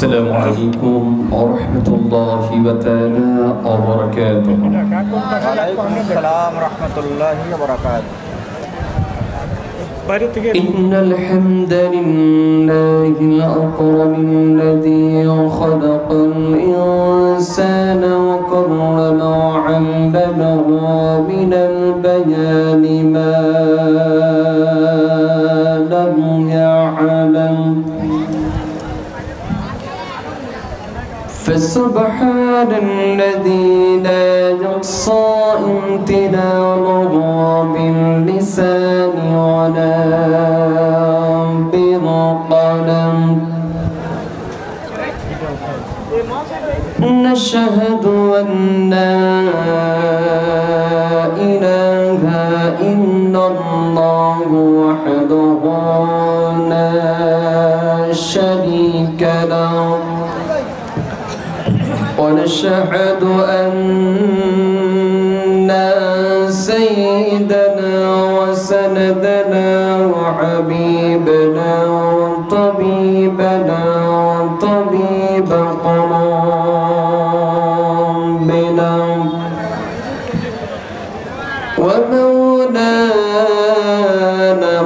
السلام عليكم ورحمة الله وبركاته. وعليكم السلام ورحمة الله وبركاته. إن الحمد لله الأكرم الذي خلق الإنسان وكرم وعلمه من البيان ما لم يعلم، فسبحان الذي لا يحصى امتنانه باللسان ولا بالقلم. نشهد أن لا إله إلا الله وحده لا شريك له، ونشهد أن سيدنا وسندنا وحبيبنا وطبيبنا وطبيب قلوبنا ومولانا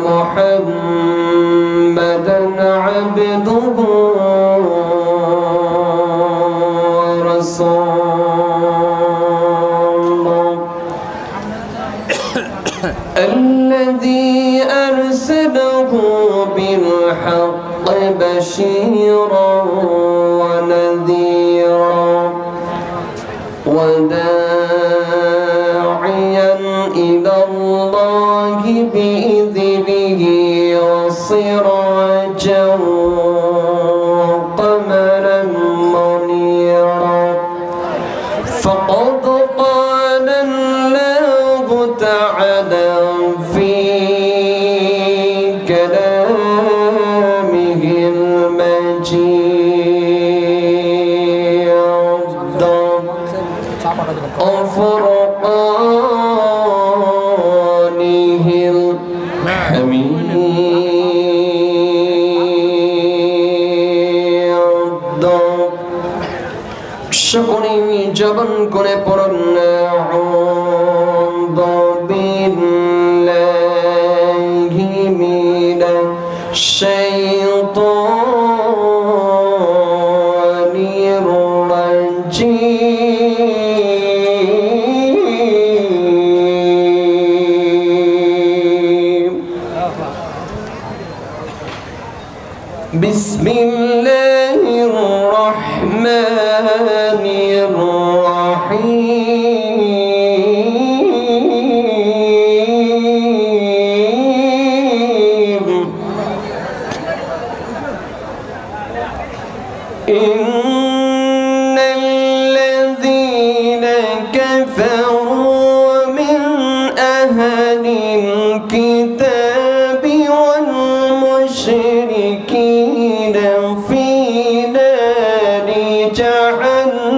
محمدا عبده الذي أرسله بالحق بشيرا ونذيرا وداعيا إلى الله بإذنه وسراجا وقمرا منيرا. فقد قال الله تعالى في كلامه المجيد وفرقانه الحميد. সকলেই জবান করে পড়ুন আউযু বিল্লাহি মিনাশ শাইতানির রাজীম। বিসমিল্লাহির রাহমানির রাহিম। ইন্নাল্লাযীনা কাফারু মিন আহলিল কিতাবি ওয়াল মুশরিকিনা ফি নারি জাহান্নাম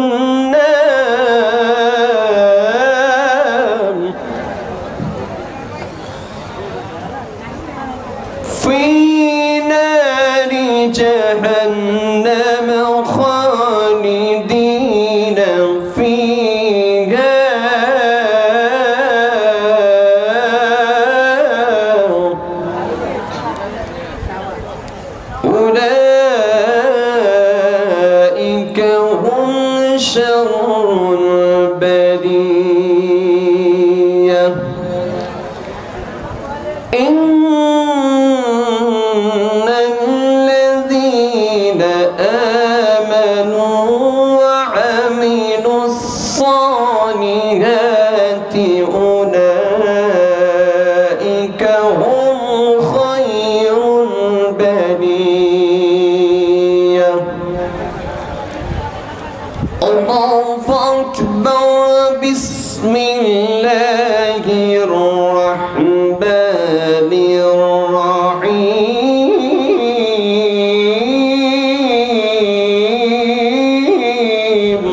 في نار جهنم خالدين فيها أولئك هم شر البرية. الذين آمنوا وعملوا الصالحات أولئك هم خير البرية. الله أكبر. بسم الله الرحمن الرحيم.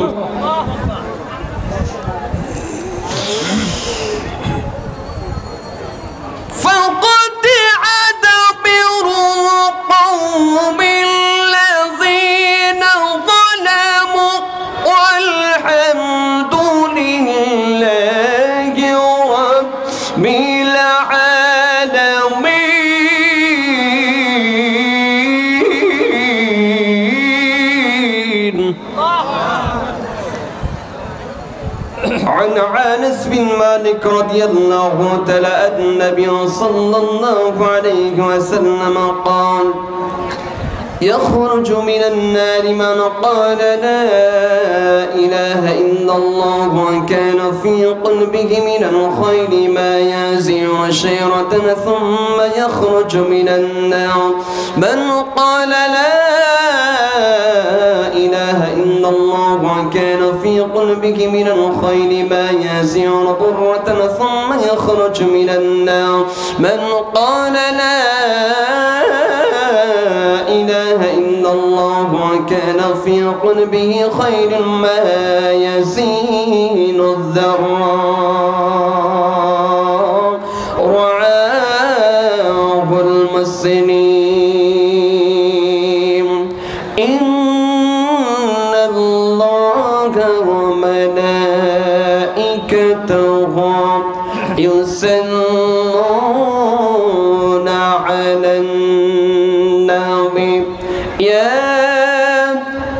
فقطع دابر القوم الذين عن أنس بن مالك رضي الله تعالى عن النبي صلى الله عليه وسلم قال يخرج من النار من قال لا إله إلا الله وكان في قلبه من الخير ما يزيع شيرة ثم يخرج من النار من قال لا إله إلا الله وكان في قلبه من الخير ما يزيع ضرة ثم يخرج من النار من قال لا إله إلا الله وكان في قلبه خير ما يزين الذراء رعاه المسلم إن الله وملائكته يصلون على النبي يا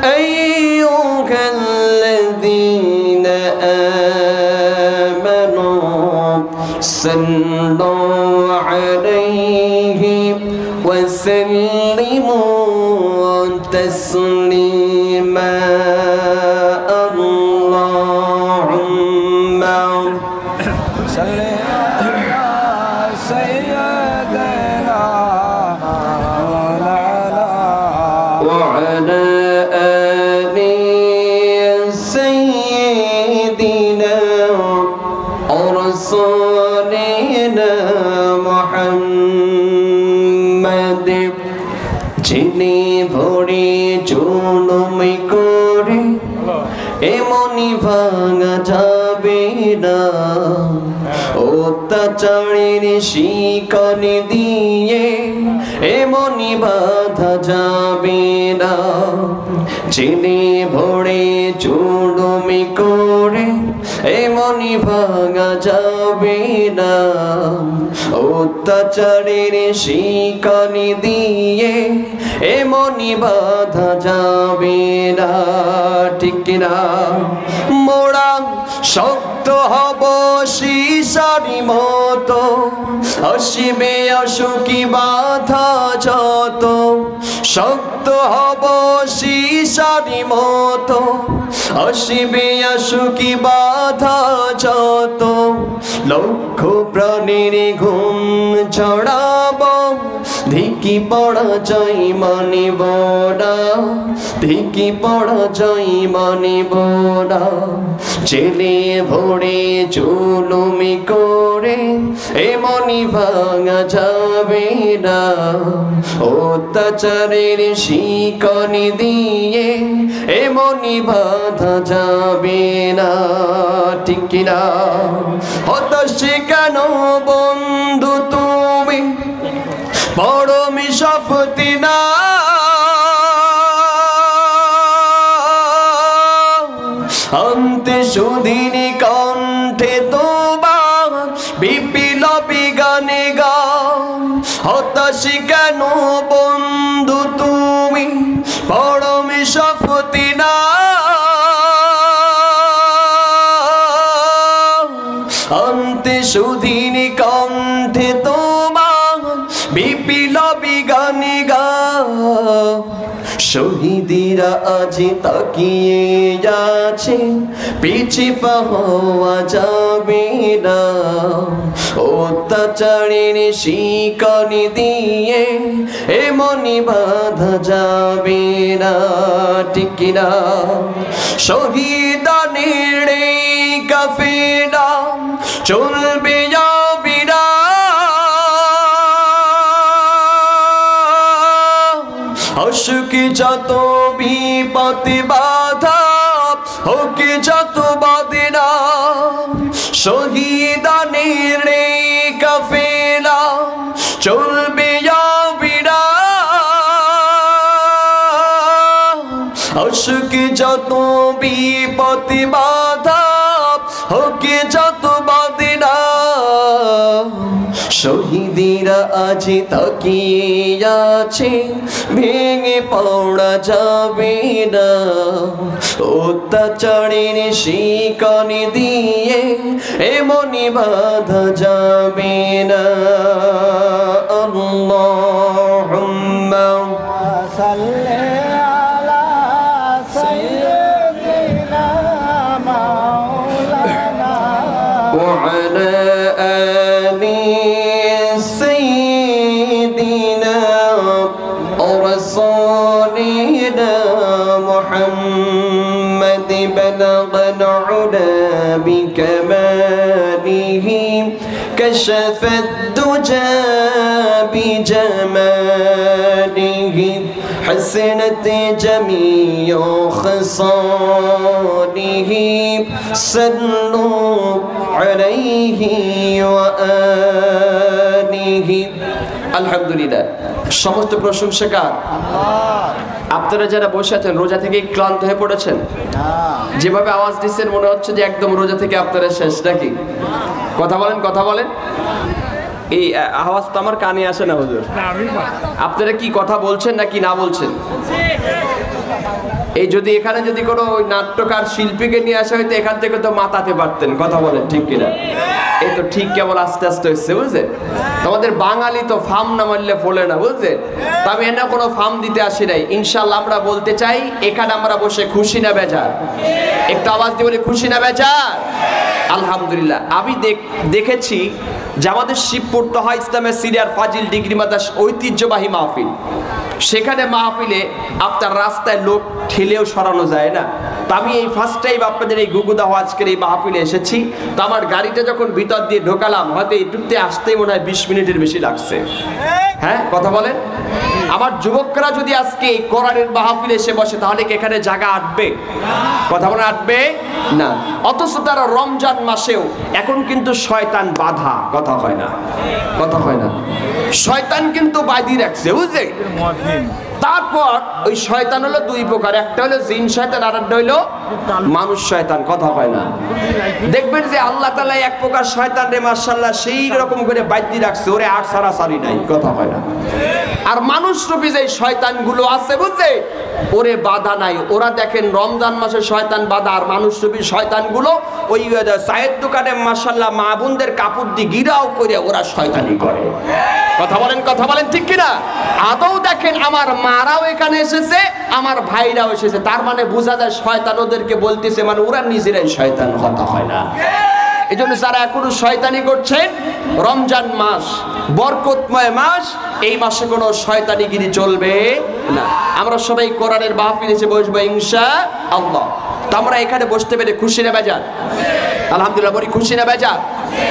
أيها الذين آمنوا صلوا عليه وسلموا تسليما اللهم صل على سيدنا وعلى آل سيدنا ورسولنا محمد যিনি ভরে জুলুমি করে এমনি ভাঙা যাবে না অত্যাচারের শিকলি দিয়ে এমনি বাধা যাবে না যিনি ভরে জুলুমি করে এমনি ভাঙা যাবে না অত্যাচারের শিকলি দিয়ে এমনি বাধা যাবে না ঠিক না মোরা শক্ত হব শিশারি মতো আসিবে অসুখী বাধা যত শক্ত হব শিশারি মতো আসিবে অসুখী বাধা যত লক্ষ প্রাণীর ঘুম ছড়াব ধিকি পড়া জয় মানিব না ধিকি পড়া জয় মানিব না জেলে ভরে জুলুমি করে এমনি ভাঙা যাবে না অত্যাচারের শিকলি দিয়ে এমনি বাধা যাবে না ঠিক না হতাশে কেন বন্ধু তুমি পরমি শপথি না অন্তে সুদিনী কণ্ঠে তোমার বিপ্লবী গানে গাও হতাশি কেন বন্ধু তুমি পরমি শপথি না অন্তে সুদিনী কণ্ঠে তোমার বিপ্লবী গানে গাও শহীদিরা আজ তাকিয়ে যাচ্ছে পিছে পাওয়া যাবে না অত্যাচারের শিকলি দিয়ে এমনি বাধা যাবে না ঠিক না শহীদানের কাফেলা চলবে বিরা অসুখে যত বিপদে বাধা হোকে যত বাদেনা শহীদানের কাফেলা চলবে বিরা অসুখে যত বিপদে বাধা হোকে যত বাদেনা শহীদিরা আজ তাকিয়ে আছে, ভেঙে পড়া যাবে না, অত্যাচারের শিকল দিয়ে এমনি বাঁধা যাবে না। আল্লাহুম্মা সাল্লি আলা সাইয়্যিদিনা মাওলানা ওয়া আলা আলি সাইয়্যিদিনা রাসূলিনা মুহাম্মাদ বালাগনা উলা বিকামালিহি كشف الدجى بجماله حسنت جميع خصاله صلوا عليه وآله الحمد لله সমস্ত প্রশংসা কার? আপনারা যারা বসে আছেন রোজা থেকে ক্লান্ত হয়ে পড়েছেন? যেভাবে আওয়াজ দিচ্ছেন মনে হচ্ছে যে একদম রোজা থেকে আপনারা শেষ নাকি? কথা বলেন, কথা বলেন। এই আওয়াজ তো আমার কানে আসে না হুজুর। আপনারা কি কথা বলছেন নাকি না বলছেন? এই যদি এখানে যদি কোনো ওই নাট্যকার শিল্পীকে নিয়ে আসা হয়তো এখান থেকে তো মাতাতে পারতেন। কথা বলেন ঠিক কিনা? এই তো ঠিক কেবল আস্তে আস্তে হচ্ছে, বুঝলেন? তোমাদের বাঙালি তো ফার্ম না মারলে ফলে না, বুঝলেন? তো আমি এনে কোনো ফার্ম দিতে আসি নাই। ইনশাল্লাহ আমরা বলতে চাই এখানে আমরা বসে খুশি না বেজার? একটু আওয়াজ দিয়ে বলি খুশি না বেজার? আলহামদুলিল্লাহ। আমি দেখেছি যে আমাদের শিবপুর তহা ইসলামের সিরিয়ার ফাজিল ডিগ্রি মাদ্রাসা ঐতিহ্যবাহী মাহফিল, সেখানে মাহফিলে আপনার রাস্তায় লোক ঠেলেও সরানো যায় না। তো আমি এই ফার্স্ট টাইম আপনাদের এই গুগুদাহ আজকের এই মাহফিলে এসেছি। তো আমার গাড়িটা যখন ভিতর দিয়ে ঢোকালাম হয়তো এইটুকুতে আসতেই মনে হয় 20 মিনিটের বেশি লাগছে। হ্যাঁ কথা বলেন। আমার যুবকরা যদি আজকে এই কোরআনের মাহফিলে এসে বসে তাহলে কি এখানে জায়গা আটবে? কথা বলে আটবে না। অথচ তারা রমজান মাসেও এখন কিন্তু শয়তান বাধা, কথা হয় না, কথা হয় না, শয়তান কিন্তু বাঁধি রাখছে, বুঝলে? তারপর ওই শয়তান হলো দুই প্রকার, একটা হলো জিন শয়তান আর একটা হলো মানুষ শয়তান, কথা হয় না। দেখবেন যে আল্লাহ তাআলা এক প্রকার শয়তান রে মাশাআল্লাহ সেই রকম করে বাঁধি রাখছে, ওরে আর সারাসারি নাই, কথা হয় না। আর মানুষ রূপী যে শয়তানগুলো আছে বুঝছে, ওরে বাধা নাই। ওরা দেখেন রমজান মাসে শয়তান বাধা, আর মানুষ রূপী শয়তানগুলো ওই চায়ের দোকানে মাশাআল্লাহ মা বোনদের কাপড় দিয়ে গিরাও করে ওরা শয়তানি করে। কথা বলেন, কথা বলেন ঠিক কিনা? আদৌ দেখেন আমার মারাও এখানে এসেছে, আমার ভাইরাও এসেছে, তার মানে বোঝা যায় শয়তান ওদেরকে বলতেছে, মানে ওরা নিজেরাই শয়তান, কথা হয় না। এই জন্য যারা এখনো শয়তানি করছেন, রমজান মাস বরকতময় মাস, এই মাসে কোনো শয়তানিগিরি চলবে না। আমরা সবাই কোরআনের মাহফিলে এসে বসবো ইনশাআল্লাহ। তো আমরা এখানে বসতে পেরে খুশি না বেজার? আলহামদুলিল্লাহ বলি খুশি না বেজার?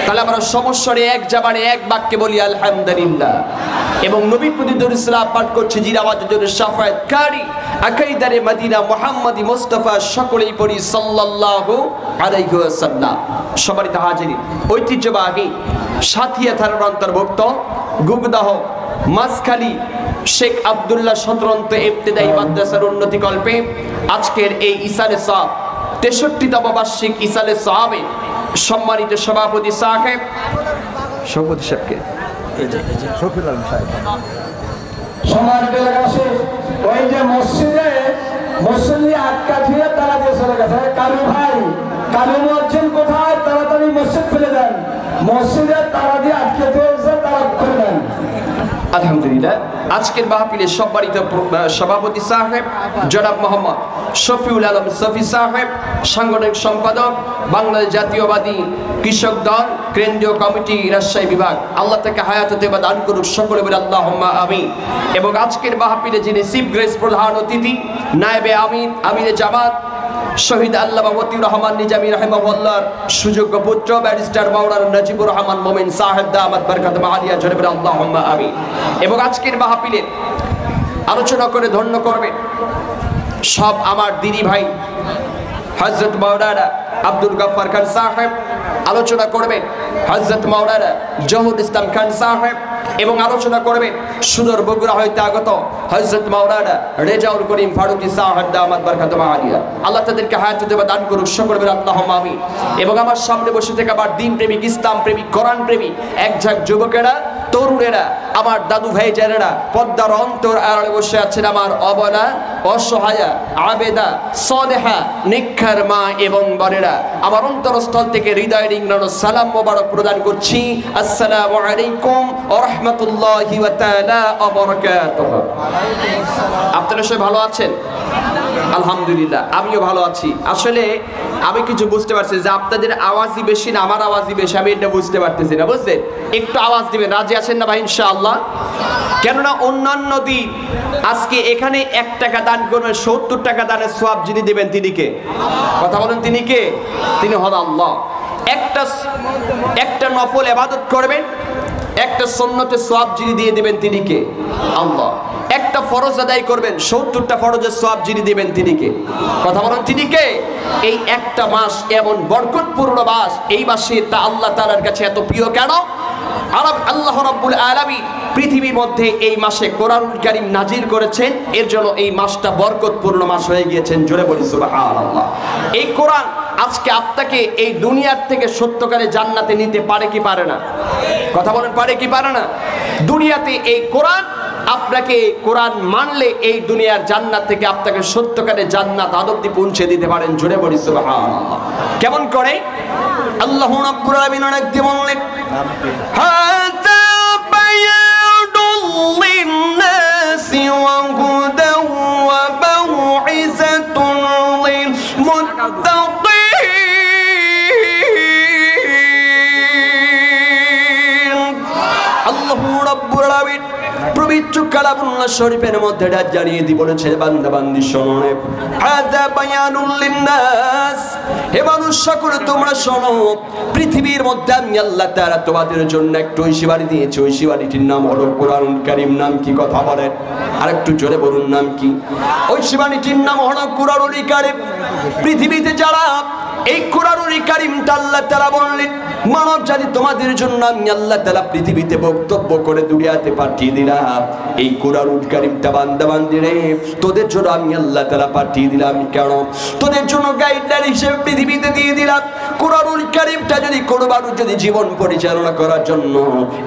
তাহলে আমরা সমস্যারে এক জবানে এক বাক্যে বলি আলহামদুলিল্লাহ। এবং নবী প্রতি দরুদ সালাম পাঠ করছি জির আওয়াজের জন্য শাফায়াতকারী আকাইদারে মদিনা মুহাম্মদি মুস্তাফা সকলেই পড়ি সাল্লাল্লাহু আলাইহি ওয়াসাল্লাম। সম্মানিত হাজিরিন, ঐতিহ্যবাহী সাথিয়া থানার অন্তর্ভুক্ত গুগদাহ মাসখালী শেখ আব্দুল্লাহ সদরন্ত ইবতেদায়ী মাদ্রাসার উন্নতি কল্পে আজকের এই ইসালে সাহেব 63তম বার্ষিক ইসালে সাহেবে সম্মানিত সভাপতি সাহেব, সভাপতি সাহেবকে সম্মানিত এলাকাবাসী, ওই যে মসজিদে মুসল্লি আটকা দিয়ে তারা দিয়ে চলে গেছে। কালু ভাই, কালু মুয়াজ্জিন কোথায়? তাড়াতাড়ি মসজিদ খুলে দেন। মসজিদে তারা দিয়ে আটকে দিয়েছে, তারা খুলে দেন। আলহামদুলিল্লাহ। আজকের মাহফিলের সম্মানিত সভাপতি সাহেব জনাব মোহাম্মদ শফিউল আলম শফি সাহেব, সাংগঠনিক সম্পাদক বাংলাদেশ জাতীয়বাদী কৃষক দল কেন্দ্রীয় কমিটি রাজশাহী বিভাগ, আল্লাহ তাকে হায়াত দেবা দান করুক, সকলে বলে আল্লাহুম্মা আমিন। এবং আজকের মাহফিলে যিনি চিফ গেস্ট প্রধান অতিথি নায়েবে আমির, আমিরে জামাত শহীদ আল্লামা মতিউর রহমান নিজামী রাহিমাহুল্লাহর সুযোগ্য পুত্র ব্যারিস্টার মাওলানা নাজিবুর রহমান মোমিন সাহেব দামাত বরকাতুহু আলিয়া জনাব আল্লাহুম্মা আমিন। এবং আজকের মাহফিলে আলোচনা করে ধন্য করবে সব আমার দিনী ভাই হযরত মাওলানা আব্দুল গফফার খান সাহেব, আলোচনা করবেন হযরত মাওলানা জহুর ইসলাম খান সাহেব, এবং আলোচনা করবেন সুদূর বগুড়া হইতে আগত হযরত মাওলানা রেজাউল করিম ফারুকী সাহেব দামাত বারাকাতুহু আলিয়া। আল্লাহ তাদেরকে হায়াত তৈয়বা দান করুক, সকলে বলেন আল্লাহুম্মা আমিন। এবং আমার সামনে বসে থেকে আবার দিন প্রেমিক, ইসলাম প্রেমিক, কোরআন প্রেমিক এক ঝাঁক যুবকেরা, তরুণেরা, আমার দাদু ভাই যারা পদ্মার অন্তর আড়ালে বসে আছেন, আমার অবলা, অসহায়া, আবেদা, সলেহা, নিক্ষার মা এবং বোনেরা, আমার অন্তরস্থল থেকে হৃদয় রিংড়ানো সালাম মোবারক প্রদান করছি। আসসালামু আলাইকুম ওয়া রাহমাতুল্লাহি ওয়া তাআলা ওয়া বারাকাতুহু। আপনারা সবাই ভালো আছেন? আলহামদুলিল্লাহ, আমিও ভালো আছি। আসলে আমি কিছু বুঝতে পারছি যে আপনাদের আওয়াজই বেশি না আমার আওয়াজই বেশি, আমি এটা বুঝতে পারতেছি না, বুঝলেন? একটু আওয়াজ দিবেন, রাজি আছেন না ভাই ইনশাআল্লাহ? কেননা অন্যান্য দিন আজকে এখানে 1 টাকা দান করবেন, 70 টাকা দানের সওয়াব যিনি দিবেন তিনি কে? কথা বলেন, তিনি কে? তিনি হন আল্লাহ। একটা নফল ইবাদত করবেন, একটা সুন্নতের সওয়াব যিনি দিয়ে দিবেন তিনি কে? আল্লাহ। একটা ফরজ আদায় করবেন, 70টা ফরজের সওয়াব যিনি দিবেন তিনি কে? কথা বলেন, তিনি কে? এই একটা মাস এমন বরকতপূর্ণ মাস, এই মাসে তা আল্লাহ তাআলার কাছে এত প্রিয় কেন? আল্লাহ রাব্বুল আলামিন পৃথিবীর মধ্যে এই মাসে কোরআনুল কারীম নাজিল করেছেন, এর জন্য এই মাসটা বরকতপূর্ণ মাস হয়ে গিয়েছেন। জোরে বলি সুবহানাল্লাহ। এই কোরআন আজকে আপনাকে এই দুনিয়ার থেকে সত্যকারে জান্নাতে নিতে পারে কি পারে না? কথা বলেন, পারে কি পারে না? দুনিয়াতে এই কোরআন আপনাকে, কোরআন মানলে এই দুনিয়ার জান্নাত থেকে আপনাকে সত্যকারে জান্নাত আদবদি পৌঁছে দিতে পারেন। জোরে বলি সুবহানাল্লাহ। কেমন করে? আল্লাহ রাব্বুল আলামিন অনেক দিয়ে বললেন, হাযা বায়ানুল লিন-নাসি ওয়া হুদাও ওয়া মাউইযাতুন লিল-মুত্তাকিন। আল্লাহ রাব্বুল আলামিন পবিত্র কালামুল্লাহ শরীফের মধ্যে জানিয়ে দি বলেছে, বান্দা বান্দি শোনো, হাযা বায়ানুল লিন-নাস, হে মানুষ সকলে তোমরা শোনো, পৃথিবীর মধ্যে আমি আল্লাহ তাআলা তোমাদের জন্য একটু ঐশী বাড়ি দিয়েছি, ঐশী বাড়িটির নাম হলো কোরআনুল কারীম। নাম কি? কথা বলেন, আর একটু জোরে বলুন, নাম কি? ঐশী বাড়িটির নাম হলো কোরআনুল কারীম। পৃথিবীতে যারা এই কোরআনুল কারীমটা আল্লাহ তাআলা বললেন, মানব জাতি তোমাদের জন্য আমি আল্লাহ তাআলা পৃথিবীতে বক্তব্য করে দুনিয়াতে পাঠিয়ে দিলাম। এই কোরআনুল কারীমটা বান্দা বান্দি রে, তোদের জন্য আমি আল্লাহ তাআলা পাঠিয়ে দিলাম। কেন? তোদের জন্য গাইডলাইন হিসেবে পৃথিবীতে দিয়ে দিলাম। কোরআনুল কারীমটা যদি কোনো মানুষ যদি জীবন পরিচালনা করার জন্য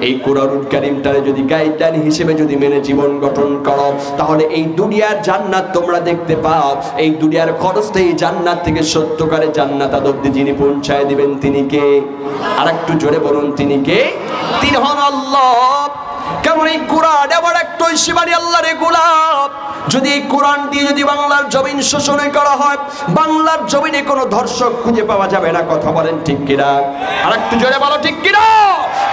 এই কোরআনুল কারীমটারে যদি গাইডলাইন হিসেবে যদি মেনে জীবন গঠন করো, তাহলে এই দুনিয়ার জান্নাত তোমরা দেখতে পাও। এই দুনিয়ার খরচে এই জান্নাত থেকে সত্যকারে জান্নাত আদবদি যিনি পৌঁছায় দিবেন তিনি কে? আর একটু জোরে বলুন, তিনি কে? তিনি হন আল্লাহ। কেমন? এই কোরআন এবার একটা ঐশী বাড়ি আল্লাহর গোলাপ। যদি এই কোরআন দিয়ে যদি বাংলার জমিন শোষণ করা হয়, বাংলার জমিনে কোনো ধর্ষক খুঁজে পাওয়া যাবে না। কথা বলেন ঠিক কিনা? আর একটু জোরে বলো, ঠিক কিনা?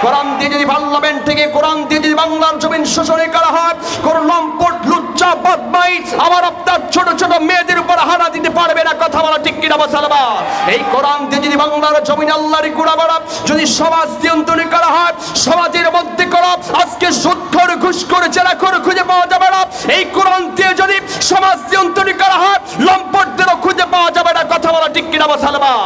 কোরআন দিয়ে যদি পার্লামেন্ট থেকে কোরআন দিয়ে যদি বাংলার জমিন শোষণ করা হয়, কোন লম্পট লুচ্চা বদমাইশ আবার আপনার ছোট ছোট মেয়েদের উপর হানা দিতে পারবে না। কথা বলা ঠিক কিনা মুসলমান? এই কোরআন দিয়ে যদি বাংলার জমিন আল্লাহর গোলামেরা যদি সমাজ নিয়ন্ত্রণ করা হয়, সমাজের মধ্যে করা আজকে সুদখোর ঘুষখোর জেলাখোর খুঁজে পাওয়া যাবে না। এই কোরআন দিয়ে যদি সমাজ নিয়ন্ত্রণ করা হয়, লম্পটদেরও খুঁজে পাওয়া যাবে না। কথা বলা ঠিক কিনা মুসলমান?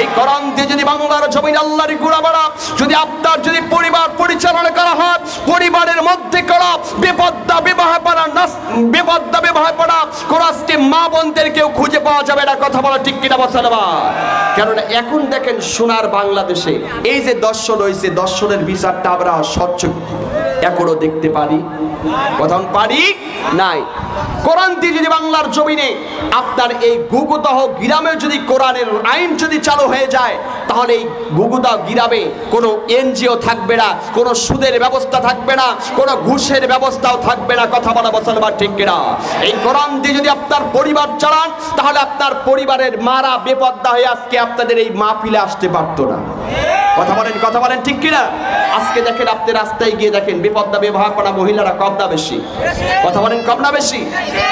এই কোরআন দিয়ে যদি বাংলার জমিন আল্লাহর গোলামেরা যদি আপনার যদি পরিবার পরিচালনা করা হয়, পরিবারের মধ্যে করা বেপর্দা বিবাহ পড়া, বেপর্দা বিবাহ পড়া কোরআনকে মা বোনদের কেউ খুঁজে পাওয়া যাবে না। কথা বলা ঠিক কিনা মুসলমান? কারণ এখন দেখেন সোনার বাংলাদেশে এই যে দর্শন হয়েছে, দর্শনের বিচারটা আমরা স্বচ্ছ এখনো দেখতে পারি? কথা পারি নাই। কোরআন দিয়ে যদি বাংলার জমিনে আপনার এই গুগুদাহ গ্রামে যদি কোরআনের আইন যদি চালু হয়ে যায়, তাহলে এই গুগুদাহ গ্রামে কোনো এনজিও থাকবে না, কোনো সুদের ব্যবস্থা থাকবে না, কোনো ঘুষের ব্যবস্থাও থাকবে না। কথা বলা মুসলমান ঠিক কিনা? এই কোরআন দিয়ে যদি আপনার পরিবার চালান, তাহলে আপনার পরিবারের মারা বেপর্দা হয়ে আজকে আপনাদের এই মাহফিলে আসতে পারতো না। কথা বলেন ঠিক কিনা? আজকে দেখেন আপনি রাস্তায় গিয়ে দেখেন বেপর্দা বিবাহ করা মহিলারা কম না বেশি? কথা বলেন, কম না বেশি?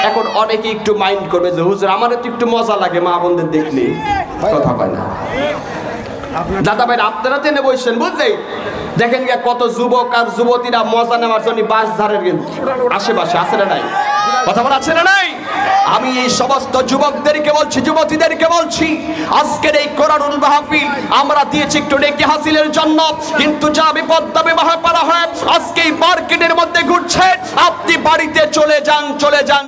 এখন অনেকে একটু মাইন্ড করবে যে হুজুর আমাদের তো একটু মজা লাগে মা বোনদের দেখলে। কথা কয় না দাদা ভাই, আপনারা তেনে বসছেন বুঝলেন? দেখেন কত যুবক আর যুবতীরা মজা নেওয়ার জন্য বাস ধারের আশেপাশে আছে না নাই? কথা বলা আছে না নাই? আমি এই সমস্ত যুবকদেরকে বলছি, যুবতীদেরকে বলছি, আজকের এই কোরআনুল মাহফিল আমরা দিয়েছি একটু নেকি হাসিলের জন্য, কিন্তু যা বিপদ ব্যবহার করা হয় আজকে এই মার্কেটের মধ্যে ঘুরছে, আপনি বাড়িতে চলে যান, চলে যান।